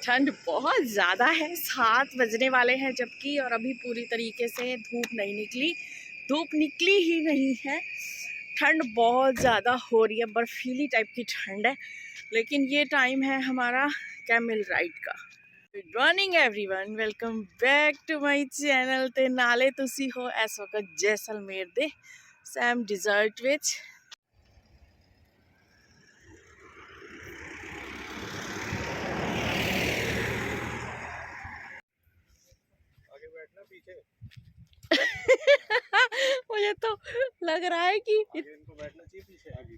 ठंड बहुत ज़्यादा है, 7 बजने वाले हैं जबकि, और अभी पूरी तरीके से धूप नहीं निकली, धूप निकली ही नहीं है। ठंड बहुत ज़्यादा हो रही है, बर्फीली टाइप की ठंड है। लेकिन ये टाइम है हमारा कैमल राइड का। Good morning everyone, welcome back to my channel. ते नाले तुसी हो इस वक्त जैसलमेर दे सैम डिजर्ट विच। मुझे तो लग रहा है कि इनको बैठना चाहिए पीछे आगे।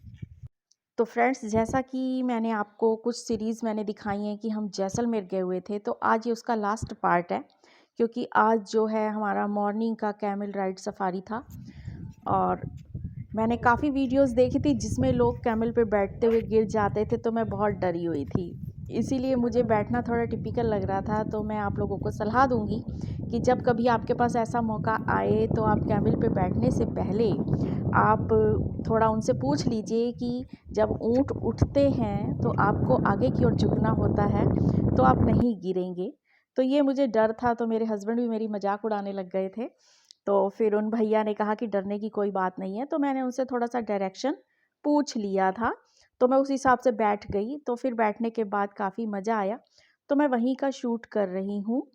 तो फ्रेंड्स, जैसा कि मैंने आपको कुछ सीरीज़ मैंने दिखाई हैं कि हम जैसलमेर गए हुए थे, तो आज ये उसका लास्ट पार्ट है, क्योंकि आज जो है हमारा मॉर्निंग का कैमल राइड सफारी था। और मैंने काफ़ी वीडियोस देखी थी जिसमें लोग कैमल पे बैठते हुए गिर जाते थे, तो मैं बहुत डरी हुई थी, इसीलिए मुझे बैठना थोड़ा टिपिकल लग रहा था। तो मैं आप लोगों को सलाह दूंगी कि जब कभी आपके पास ऐसा मौका आए तो आप कैमल पे बैठने से पहले आप थोड़ा उनसे पूछ लीजिए कि जब ऊँट उठते हैं तो आपको आगे की ओर झुकना होता है, तो आप नहीं गिरेंगे। तो ये मुझे डर था, तो मेरे हस्बैंड भी मेरी मजाक उड़ाने लग गए थे। तो फिर उन भैया ने कहा कि डरने की कोई बात नहीं है, तो मैंने उनसे थोड़ा सा डायरेक्शन पूछ लिया था, तो मैं उस हिसाब से बैठ गई। तो फिर बैठने के बाद काफ़ी मज़ा आया, तो मैं वहीं का शूट कर रही हूँ।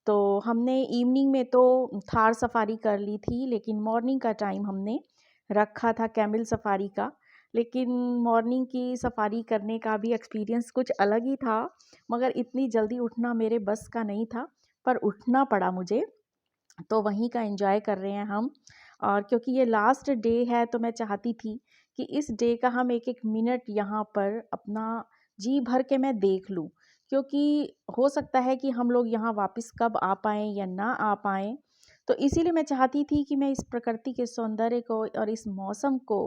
तो हमने इवनिंग में तो थार सफारी कर ली थी, लेकिन मॉर्निंग का टाइम हमने रखा था कैमल सफारी का। लेकिन मॉर्निंग की सफारी करने का भी एक्सपीरियंस कुछ अलग ही था, मगर इतनी जल्दी उठना मेरे बस का नहीं था, पर उठना पड़ा मुझे। तो वहीं का एंजॉय कर रहे हैं हम। और क्योंकि ये लास्ट डे है, तो मैं चाहती थी कि इस डे का हम एक एक मिनट यहाँ पर अपना जी भर के मैं देख लूँ, क्योंकि हो सकता है कि हम लोग यहाँ वापस कब आ पाएँ या ना आ पाएँ। तो इसीलिए मैं चाहती थी कि मैं इस प्रकृति के सौंदर्य को और इस मौसम को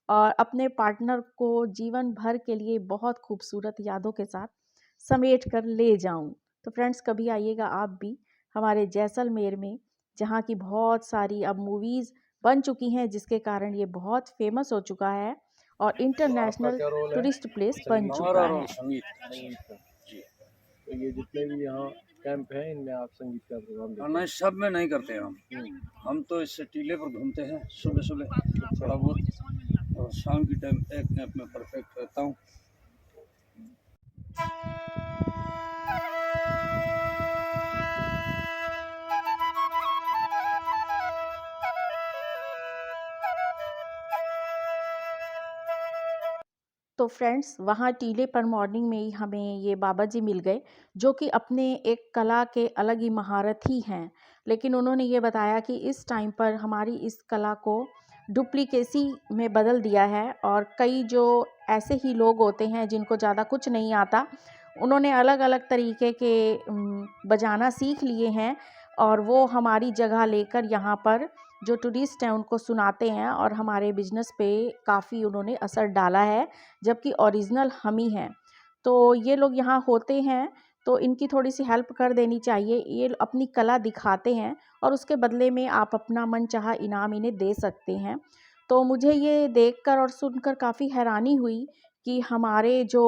और अपने पार्टनर को जीवन भर के लिए बहुत खूबसूरत यादों के साथ समेट कर ले जाऊं। तो फ्रेंड्स, कभी आइएगा आप भी हमारे जैसलमेर में, जहाँ की बहुत सारी अब मूवीज़ बन चुकी हैं, जिसके कारण ये बहुत फेमस हो चुका है और तो आपका इंटरनेशनल क्या रोल है? टूरिस्ट प्लेस बन संगीत चुका हमारा रोल है। संगीत संगीत का जी। तो ये जितने भी यहाँ कैंप हैं, इनमें आप संगीत का प्रोग्राम देते नहीं, हैं? सब में नहीं करते हम तो इससे टीले पर घूमते हैं सुबह सुबह थोड़ा बहुत, और शाम की टाइम एक कैंप में परफेक्ट रहता हूँ। तो फ्रेंड्स, वहाँ टीले पर मॉर्निंग में ही हमें ये बाबा जी मिल गए, जो कि अपने एक कला के अलग ही महारथी हैं। लेकिन उन्होंने ये बताया कि इस टाइम पर हमारी इस कला को डुप्लीकेसी में बदल दिया है, और कई जो ऐसे ही लोग होते हैं जिनको ज़्यादा कुछ नहीं आता, उन्होंने अलग अलग तरीके के बजाना सीख लिए हैं, और वो हमारी जगह लेकर यहाँ पर जो टूरिस्ट हैं उनको सुनाते हैं, और हमारे बिजनेस पे काफ़ी उन्होंने असर डाला है, जबकि ओरिजिनल हम ही हैं। तो ये लोग यहाँ होते हैं, तो इनकी थोड़ी सी हेल्प कर देनी चाहिए। ये अपनी कला दिखाते हैं और उसके बदले में आप अपना मनचाहा इनाम इन्हें दे सकते हैं। तो मुझे ये देखकर और सुनकर काफ़ी हैरानी हुई कि हमारे जो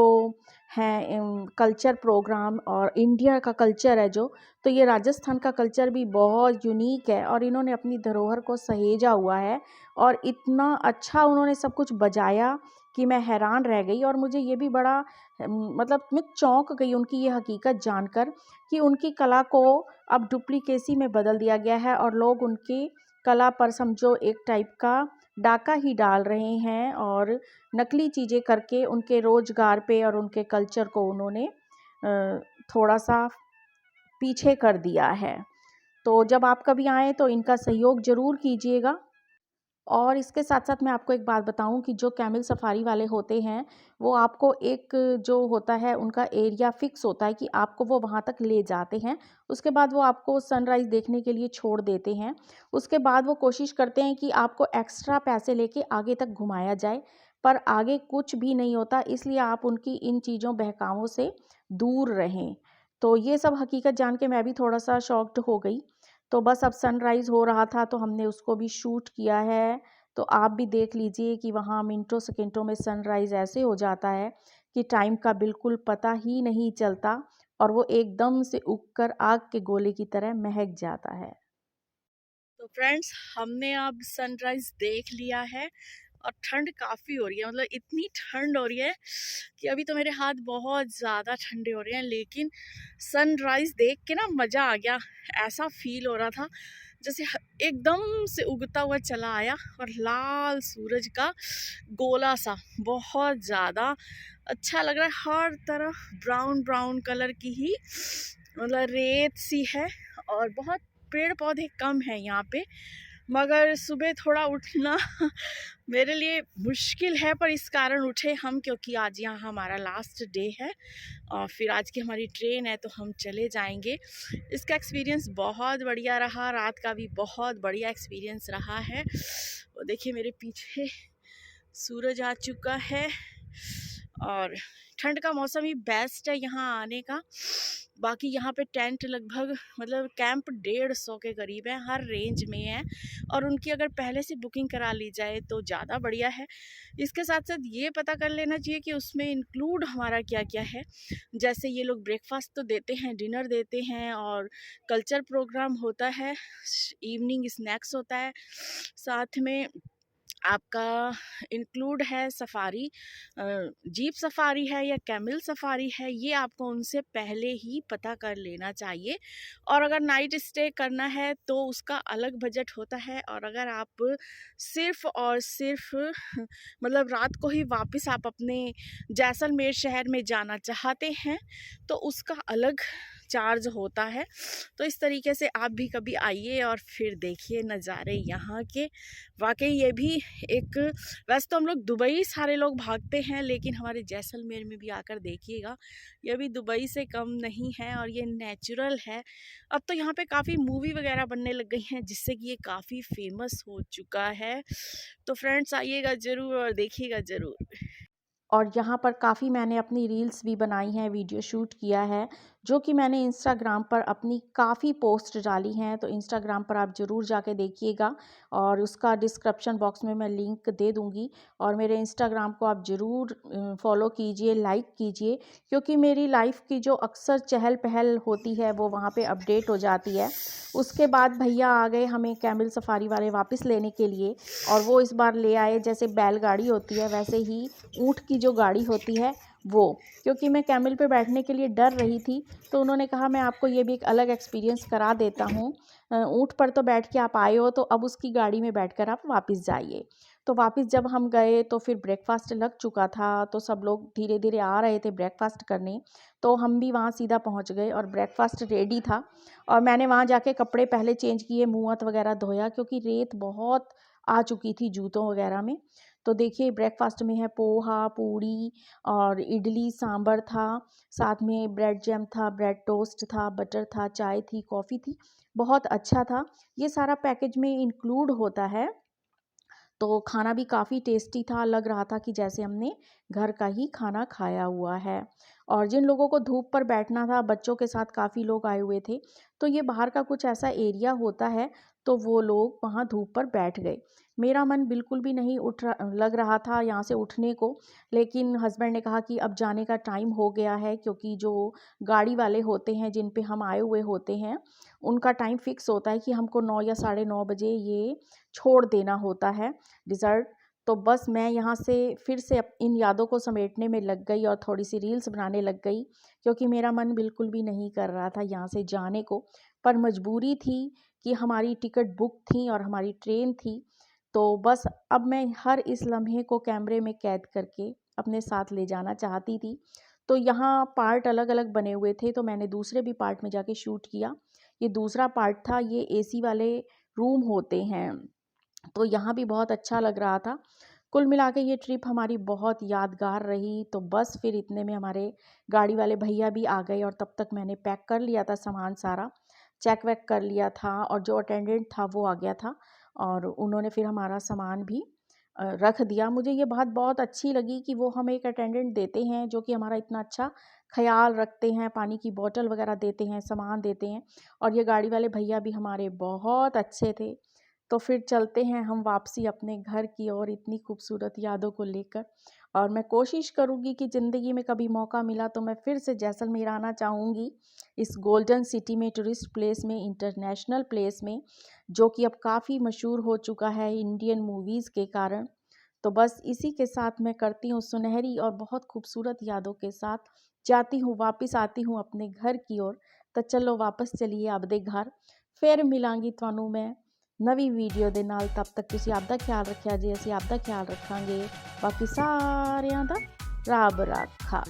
हैं कल्चर प्रोग्राम और इंडिया का कल्चर है जो, तो ये राजस्थान का कल्चर भी बहुत यूनिक है, और इन्होंने अपनी धरोहर को सहेजा हुआ है, और इतना अच्छा उन्होंने सब कुछ बजाया कि मैं हैरान रह गई। और मुझे ये भी बड़ा मतलब मैं चौंक गई उनकी ये हकीकत जानकर कि उनकी कला को अब डुप्लीकेसी में बदल दिया गया है, और लोग उनकी कला पर समझो एक टाइप का डाका ही डाल रहे हैं, और नकली चीज़ें करके उनके रोज़गार पे और उनके कल्चर को उन्होंने थोड़ा सा पीछे कर दिया है। तो जब आप कभी आएँ तो इनका सहयोग ज़रूर कीजिएगा। और इसके साथ-साथ मैं आपको एक बात बताऊँ कि जो कैमल सफारी वाले होते हैं, वो आपको एक जो होता है उनका एरिया फ़िक्स होता है कि आपको वो वहाँ तक ले जाते हैं। उसके बाद वो आपको सनराइज़ देखने के लिए छोड़ देते हैं। उसके बाद वो कोशिश करते हैं कि आपको एक्स्ट्रा पैसे लेके आगे तक घुमाया जाए, पर आगे कुछ भी नहीं होता, इसलिए आप उनकी इन चीज़ों बहकावों से दूर रहें। तो ये सब हकीकत जान के मैं भी थोड़ा-सा शॉक्ड हो गई। तो बस अब सनराइज़ हो रहा था, तो हमने उसको भी शूट किया है। तो आप भी देख लीजिए कि वहाँ मिनटों सेकंडों में सनराइज़ ऐसे हो जाता है कि टाइम का बिल्कुल पता ही नहीं चलता। और वो एकदम से उगकर आग के गोले की तरह महक जाता है। तो फ्रेंड्स, हमने अब सनराइज देख लिया है और ठंड काफ़ी हो रही है, मतलब इतनी ठंड हो रही है कि अभी तो मेरे हाथ बहुत ज़्यादा ठंडे हो रहे हैं, लेकिन सनराइज देख के ना मज़ा आ गया। ऐसा फील हो रहा था जैसे एकदम से उगता हुआ चला आया और लाल सूरज का गोला सा, बहुत ज़्यादा अच्छा लग रहा है। हर तरफ ब्राउन ब्राउन कलर की ही मतलब रेत सी है और बहुत पेड़ पौधे कम हैं यहाँ पे, मगर सुबह थोड़ा उठना मेरे लिए मुश्किल है, पर इस कारण उठे हम क्योंकि आज यहाँ हमारा लास्ट डे है और फिर आज की हमारी ट्रेन है तो हम चले जाएंगे। इसका एक्सपीरियंस बहुत बढ़िया रहा, रात का भी बहुत बढ़िया एक्सपीरियंस रहा है। वो देखिए मेरे पीछे सूरज आ चुका है और ठंड का मौसम ही बेस्ट है यहाँ आने का। बाकी यहाँ पे टेंट लगभग मतलब कैंप 150 के करीब है, हर रेंज में है और उनकी अगर पहले से बुकिंग करा ली जाए तो ज़्यादा बढ़िया है। इसके साथ साथ ये पता कर लेना चाहिए कि उसमें इंक्लूड हमारा क्या क्या है। जैसे ये लोग ब्रेकफास्ट तो देते हैं, डिनर देते हैं और कल्चर प्रोग्राम होता है, इवनिंग स्नैक्स होता है, साथ में आपका इंक्लूड है सफारी, जीप सफारी है या कैमल सफारी है, ये आपको उनसे पहले ही पता कर लेना चाहिए। और अगर नाइट स्टे करना है तो उसका अलग बजट होता है, और अगर आप सिर्फ और सिर्फ मतलब रात को ही वापस आप अपने जैसलमेर शहर में जाना चाहते हैं तो उसका अलग चार्ज होता है। तो इस तरीके से आप भी कभी आइए और फिर देखिए नज़ारे यहाँ के। वाकई ये भी एक, वैसे तो हम लोग दुबई सारे लोग भागते हैं, लेकिन हमारे जैसलमेर में भी आकर देखिएगा, ये भी दुबई से कम नहीं है और ये नेचुरल है। अब तो यहाँ पे काफ़ी मूवी वगैरह बनने लग गई हैं जिससे कि ये काफ़ी फेमस हो चुका है। तो फ्रेंड्स आइएगा ज़रूर और देखिएगा ज़रूर। और यहाँ पर काफ़ी मैंने अपनी रील्स भी बनाई हैं, वीडियो शूट किया है, जो कि मैंने इंस्टाग्राम पर अपनी काफ़ी पोस्ट डाली हैं। तो इंस्टाग्राम पर आप ज़रूर जाके देखिएगा और उसका डिस्क्रिप्शन बॉक्स में मैं लिंक दे दूँगी। और मेरे इंस्टाग्राम को आप ज़रूर फॉलो कीजिए, लाइक कीजिए, क्योंकि मेरी लाइफ की जो अक्सर चहल पहल होती है वो वहाँ पे अपडेट हो जाती है। उसके बाद भैया आ गए हमें कैमल सफारी वाले वापस लेने के लिए, और वो इस बार ले आए जैसे बैलगाड़ी होती है वैसे ही ऊँट की जो गाड़ी होती है वो, क्योंकि मैं कैमल पे बैठने के लिए डर रही थी तो उन्होंने कहा मैं आपको ये भी एक अलग एक्सपीरियंस करा देता हूँ। ऊँट पर तो बैठ के आप आए हो तो अब उसकी गाड़ी में बैठकर आप वापस जाइए। तो वापस जब हम गए तो फिर ब्रेकफास्ट लग चुका था, तो सब लोग धीरे धीरे आ रहे थे ब्रेकफास्ट करने, तो हम भी वहाँ सीधा पहुँच गए और ब्रेकफास्ट रेडी था। और मैंने वहाँ जाके कपड़े पहले चेंज किए, मुँह हाथ वगैरह धोया क्योंकि रेत बहुत आ चुकी थी जूतों वगैरह में। तो देखिए ब्रेकफास्ट में है पोहा, पूड़ी और इडली सांभर था, साथ में ब्रेड जैम था, ब्रेड टोस्ट था, बटर था, चाय थी, कॉफ़ी थी, बहुत अच्छा था। ये सारा पैकेज में इंक्लूड होता है। तो खाना भी काफ़ी टेस्टी था, लग रहा था कि जैसे हमने घर का ही खाना खाया हुआ है। और जिन लोगों को धूप पर बैठना था, बच्चों के साथ काफ़ी लोग आए हुए थे, तो ये बाहर का कुछ ऐसा एरिया होता है, तो वो लोग वहाँ धूप पर बैठ गए। मेरा मन बिल्कुल भी नहीं लग रहा था यहाँ से उठने को, लेकिन हस्बैंड ने कहा कि अब जाने का टाइम हो गया है, क्योंकि जो गाड़ी वाले होते हैं जिन पे हम आए हुए होते हैं, उनका टाइम फिक्स होता है कि हमको 9 या साढ़े 9 बजे ये छोड़ देना होता है डिज़र्ट। तो बस मैं यहाँ से फिर से इन यादों को समेटने में लग गई और थोड़ी सी रील्स बनाने लग गई, क्योंकि मेरा मन बिल्कुल भी नहीं कर रहा था यहाँ से जाने को, पर मजबूरी थी कि हमारी टिकट बुक थी और हमारी ट्रेन थी। तो बस अब मैं हर इस लम्हे को कैमरे में कैद करके अपने साथ ले जाना चाहती थी। तो यहाँ पार्ट अलग अलग बने हुए थे, तो मैंने दूसरे भी पार्ट में जाके शूट किया। ये दूसरा पार्ट था, ये एसी वाले रूम होते हैं, तो यहाँ भी बहुत अच्छा लग रहा था। कुल मिला के ये ट्रिप हमारी बहुत यादगार रही। तो बस फिर इतने में हमारे गाड़ी वाले भैया भी आ गए और तब तक मैंने पैक कर लिया था सामान सारा, चेक वेक कर लिया था, और जो अटेंडेंट था वो आ गया था और उन्होंने फिर हमारा सामान भी रख दिया। मुझे ये बात बहुत अच्छी लगी कि वो हमें एक अटेंडेंट देते हैं जो कि हमारा इतना अच्छा ख़्याल रखते हैं, पानी की बोतल वगैरह देते हैं, सामान देते हैं, और ये गाड़ी वाले भैया भी हमारे बहुत अच्छे थे। तो फिर चलते हैं हम वापसी अपने घर की ओर, इतनी खूबसूरत यादों को लेकर। और मैं कोशिश करूँगी कि ज़िंदगी में कभी मौका मिला तो मैं फिर से जैसलमेर आना चाहूँगी, इस गोल्डन सिटी में, टूरिस्ट प्लेस में, इंटरनेशनल प्लेस में, जो कि अब काफ़ी मशहूर हो चुका है इंडियन मूवीज़ के कारण। तो बस इसी के साथ मैं करती हूँ सुनहरी और बहुत खूबसूरत यादों के साथ जाती हूँ, वापस आती हूँ अपने घर की ओर। तो चलो वापस चलिए आपदे घर। फिर मिलांगी ਤੁਹਾਨੂੰ मैं नवी वीडियो ਦੇ ਨਾਲ। तब तक ਤੁਸੀਂ ਆਪਦਾ ਖਿਆਲ ਰੱਖਿਆ ਜੀ, ਅਸੀਂ ਆਪਦਾ ਖਿਆਲ ਰੱਖਾਂਗੇ। ਬਾਕੀ ਸਾਰਿਆਂ ਦਾ ਰੱਬ ਰਾਖਾ।